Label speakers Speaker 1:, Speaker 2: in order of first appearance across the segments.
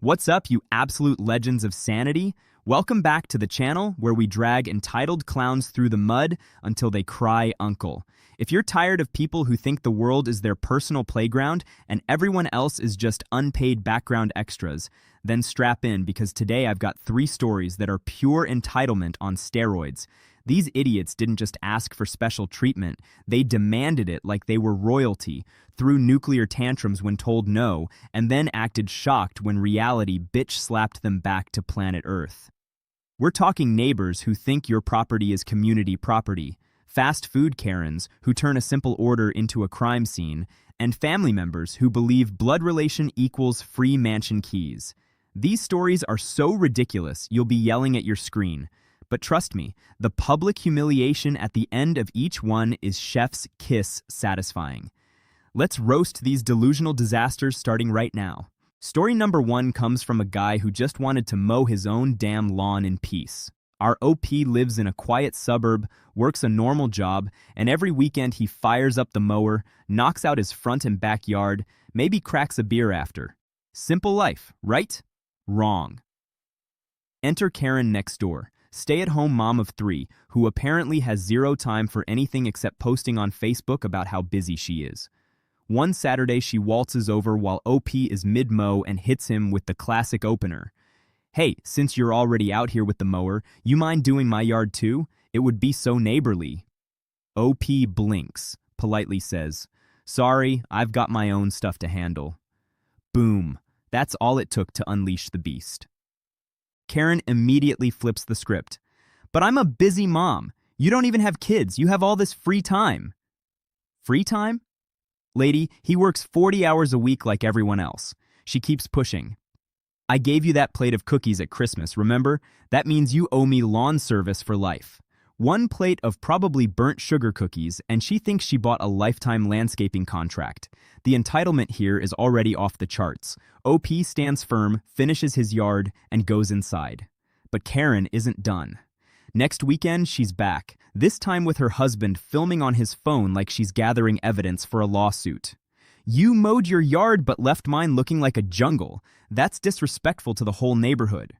Speaker 1: What's up, you absolute legends of sanity? Welcome back to the channel where we drag entitled clowns through the mud until they cry uncle. If you're tired of people who think the world is their personal playground and everyone else is just unpaid background extras, then strap in because today I've got 3 stories that are pure entitlement on steroids. These idiots didn't just ask for special treatment, they demanded it like they were royalty, threw nuclear tantrums when told no, and then acted shocked when reality bitch-slapped them back to planet Earth. We're talking neighbors who think your property is community property, fast food Karens who turn a simple order into a crime scene, and family members who believe blood relation equals free mansion keys. These stories are so ridiculous you'll be yelling at your screen. But trust me, the public humiliation at the end of each one is chef's kiss satisfying. Let's roast these delusional disasters starting right now. Story number 1 comes from a guy who just wanted to mow his own damn lawn in peace. Our OP lives in a quiet suburb, works a normal job, and every weekend he fires up the mower, knocks out his front and backyard, maybe cracks a beer after. Simple life, right? Wrong. Enter Karen next door. Stay-at-home mom of 3, who apparently has zero time for anything except posting on Facebook about how busy she is. One Saturday, she waltzes over while OP is mid-mow and hits him with the classic opener. "Hey, since you're already out here with the mower, you mind doing my yard too? It would be so neighborly." OP blinks, politely says, "Sorry, I've got my own stuff to handle." Boom. That's all it took to unleash the beast. Karen immediately flips the script. "But I'm a busy mom. You don't even have kids. You have all this free time." Free time? Lady, he works 40 hours a week like everyone else. She keeps pushing. "I gave you that plate of cookies at Christmas, remember? That means you owe me lawn service for life." 1 plate of probably burnt sugar cookies, and she thinks she bought a lifetime landscaping contract. The entitlement here is already off the charts. OP stands firm, finishes his yard, and goes inside. But Karen isn't done. Next weekend, she's back, this time with her husband filming on his phone like she's gathering evidence for a lawsuit. "You mowed your yard but left mine looking like a jungle. That's disrespectful to the whole neighborhood."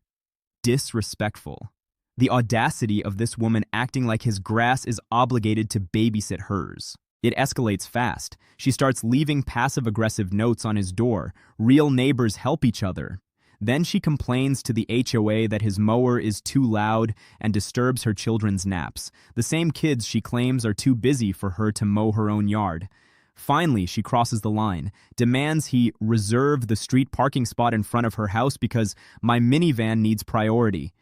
Speaker 1: Disrespectful. The audacity of this woman acting like his grass is obligated to babysit hers. It escalates fast. She starts leaving passive-aggressive notes on his door. Real neighbors help each other. Then she complains to the HOA that his mower is too loud and disturbs her children's naps, the same kids she claims are too busy for her to mow her own yard. Finally, she crosses the line, demands he reserve the street parking spot in front of her house because my minivan needs priority.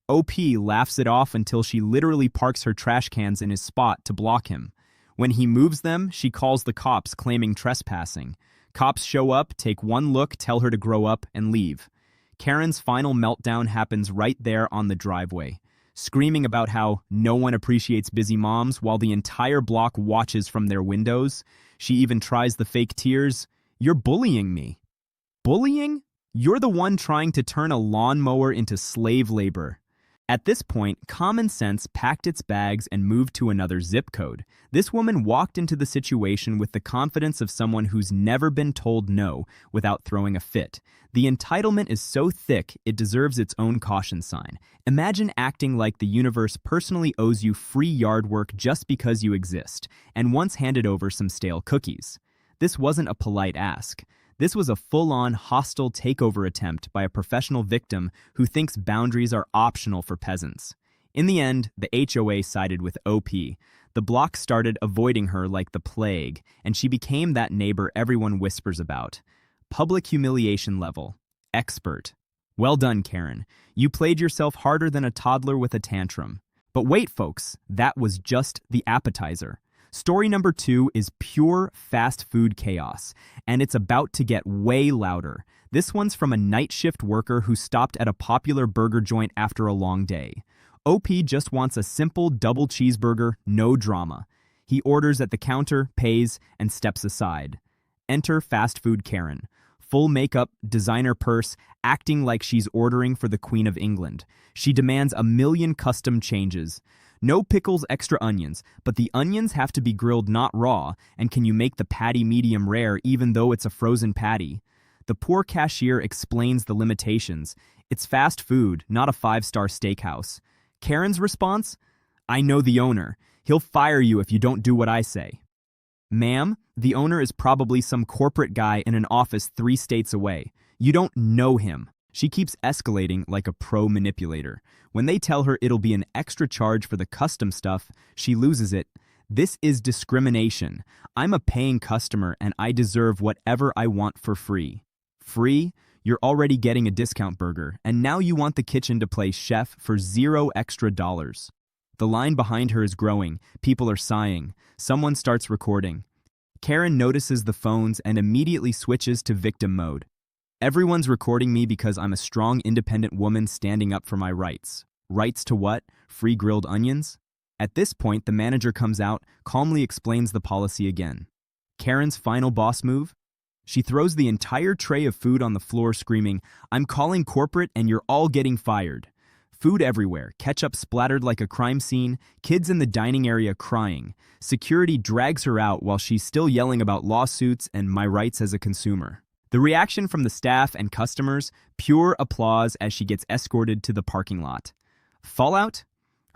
Speaker 1: OP laughs it off until she literally parks her trash cans in his spot to block him. When he moves them, she calls the cops claiming trespassing. Cops show up, take 1 look, tell her to grow up, and leave. Karen's final meltdown happens right there on the driveway, screaming about how no one appreciates busy moms while the entire block watches from their windows. She even tries the fake tears. "You're bullying me." Bullying? You're the one trying to turn a lawnmower into slave labor. At this point, common sense packed its bags and moved to another zip code. This woman walked into the situation with the confidence of someone who's never been told no without throwing a fit. The entitlement is so thick, it deserves its own caution sign. Imagine acting like the universe personally owes you free yard work just because you exist, and once handed over some stale cookies. This wasn't a polite ask. This was a full-on hostile takeover attempt by a professional victim who thinks boundaries are optional for peasants. In the end, the HOA sided with OP. The block started avoiding her like the plague, and she became that neighbor everyone whispers about. Public humiliation level. Expert. Well done, Karen. You played yourself harder than a toddler with a tantrum. But wait, folks, that was just the appetizer. Story number 2 is pure fast food chaos, and it's about to get way louder. This one's from a night shift worker who stopped at a popular burger joint after a long day. OP just wants a simple double cheeseburger, no drama. He orders at the counter, pays, and steps aside. Enter fast food Karen. Full makeup, designer purse, acting like she's ordering for the Queen of England. She demands a million custom changes. No pickles, extra onions, but the onions have to be grilled not raw, and can you make the patty medium rare even though it's a frozen patty? The poor cashier explains the limitations. It's fast food, not a five-star steakhouse. Karen's response? I know the owner. He'll fire you if you don't do what I say. Ma'am, the owner is probably some corporate guy in an office 3 states away. You don't know him. She keeps escalating like a pro manipulator. When they tell her it'll be an extra charge for the custom stuff, she loses it. This is discrimination. I'm a paying customer and I deserve whatever I want for free. Free? You're already getting a discount burger, and now you want the kitchen to play chef for $0 extra. The line behind her is growing. People are sighing. Someone starts recording. Karen notices the phones and immediately switches to victim mode. Everyone's recording me because I'm a strong, independent woman standing up for my rights. Rights to what? Free grilled onions? At this point, the manager comes out, calmly explains the policy again. Karen's final boss move? She throws the entire tray of food on the floor, screaming, I'm calling corporate and you're all getting fired. Food everywhere, ketchup splattered like a crime scene, kids in the dining area crying. Security drags her out while she's still yelling about lawsuits and my rights as a consumer. The reaction from the staff and customers, pure applause as she gets escorted to the parking lot. Fallout?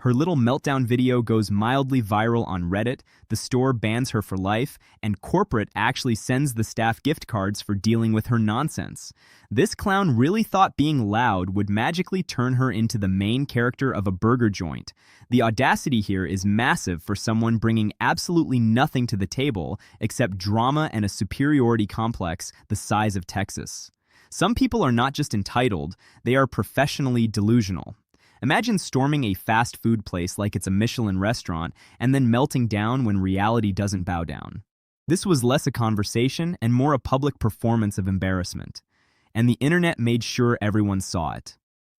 Speaker 1: Her little meltdown video goes mildly viral on Reddit, the store bans her for life, and corporate actually sends the staff gift cards for dealing with her nonsense. This clown really thought being loud would magically turn her into the main character of a burger joint. The audacity here is massive for someone bringing absolutely nothing to the table except drama and a superiority complex the size of Texas. Some people are not just entitled, they are professionally delusional. Imagine storming a fast food place like it's a Michelin restaurant and then melting down when reality doesn't bow down. This was less a conversation and more a public performance of embarrassment. And the internet made sure everyone saw it.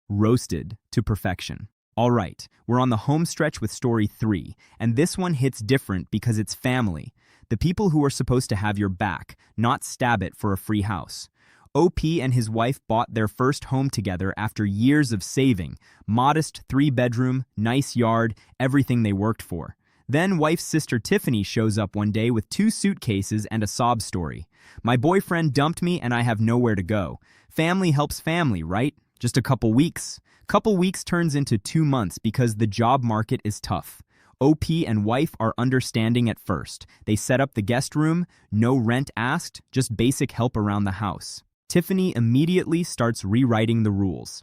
Speaker 1: Roasted to perfection. All right, we're on the home stretch with story 3, and this one hits different because it's family. The people who are supposed to have your back, not stab it for a free house. OP and his wife bought their first home together after years of saving. Modest 3-bedroom, nice yard, everything they worked for. Then wife's sister Tiffany shows up one day with 2 suitcases and a sob story. My boyfriend dumped me and I have nowhere to go. Family helps family, right? Just a couple weeks. Couple weeks turns into 2 months because the job market is tough. OP and wife are understanding at first. They set up the guest room, no rent asked, just basic help around the house. Tiffany immediately starts rewriting the rules.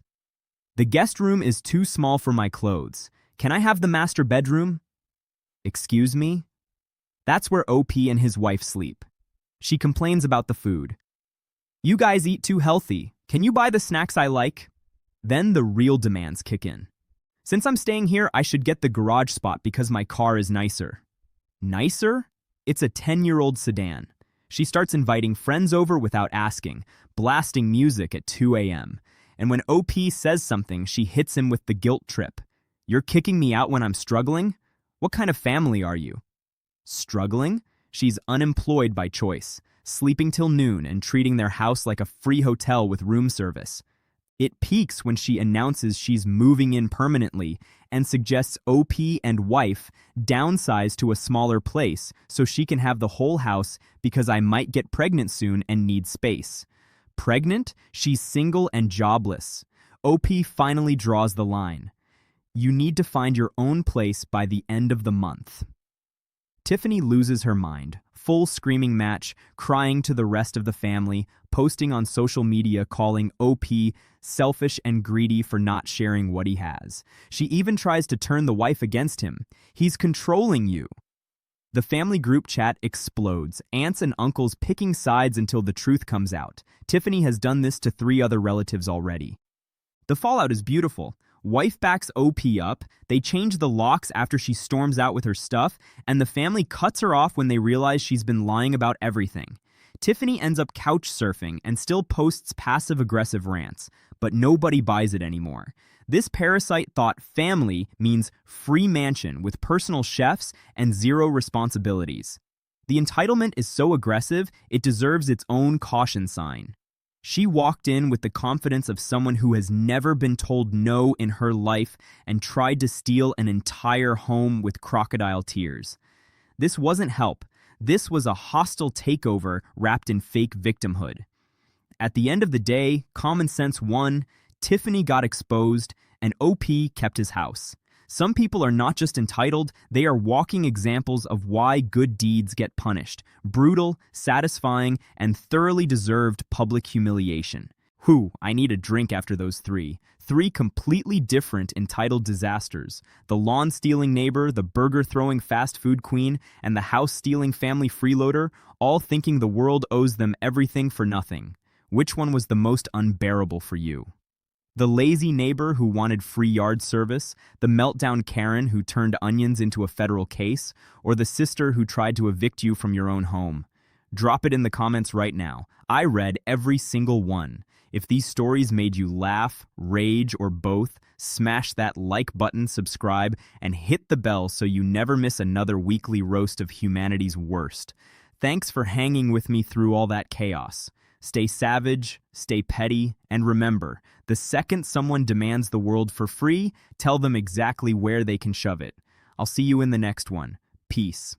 Speaker 1: The guest room is too small for my clothes. Can I have the master bedroom? Excuse me? That's where OP and his wife sleep. She complains about the food. You guys eat too healthy. Can you buy the snacks I like? Then the real demands kick in. Since I'm staying here, I should get the garage spot because my car is nicer. Nicer? It's a 10-year-old sedan. She starts inviting friends over without asking, blasting music at 2 a.m. And when OP says something, she hits him with the guilt trip. You're kicking me out when I'm struggling? What kind of family are you? Struggling? She's unemployed by choice, sleeping till noon and treating their house like a free hotel with room service. It peaks when she announces she's moving in permanently and suggests OP and wife downsize to a smaller place so she can have the whole house because I might get pregnant soon and need space. Pregnant? She's single and jobless. OP finally draws the line. You need to find your own place by the end of the month. Tiffany loses her mind, full screaming match, crying to the rest of the family, posting on social media calling OP selfish and greedy for not sharing what he has. She even tries to turn the wife against him. He's controlling you. The family group chat explodes, aunts and uncles picking sides until the truth comes out. Tiffany has done this to 3 other relatives already. The fallout is beautiful. Wife backs OP up, they change the locks after she storms out with her stuff, and the family cuts her off when they realize she's been lying about everything. Tiffany ends up couch surfing and still posts passive-aggressive rants, but nobody buys it anymore. This parasite thought family means free mansion with personal chefs and 0 responsibilities. The entitlement is so aggressive, it deserves its own caution sign. She walked in with the confidence of someone who has never been told no in her life and tried to steal an entire home with crocodile tears. This wasn't help. This was a hostile takeover wrapped in fake victimhood. At the end of the day, common sense won, Tiffany got exposed, and OP kept his house. Some people are not just entitled, they are walking examples of why good deeds get punished. Brutal, satisfying, and thoroughly deserved public humiliation. Whew, I need a drink after those three. Three completely different entitled disasters. The lawn-stealing neighbor, the burger-throwing fast food queen, and the house-stealing family freeloader, all thinking the world owes them everything for nothing. Which one was the most unbearable for you? The lazy neighbor who wanted free yard service, the meltdown Karen who turned onions into a federal case, or the sister who tried to evict you from your own home? Drop it in the comments right now. I read every single one. If these stories made you laugh, rage, or both, smash that like button, subscribe, and hit the bell so you never miss another weekly roast of humanity's worst. Thanks for hanging with me through all that chaos. Stay savage, stay petty, and remember, the second someone demands the world for free, tell them exactly where they can shove it. I'll see you in the next one. Peace.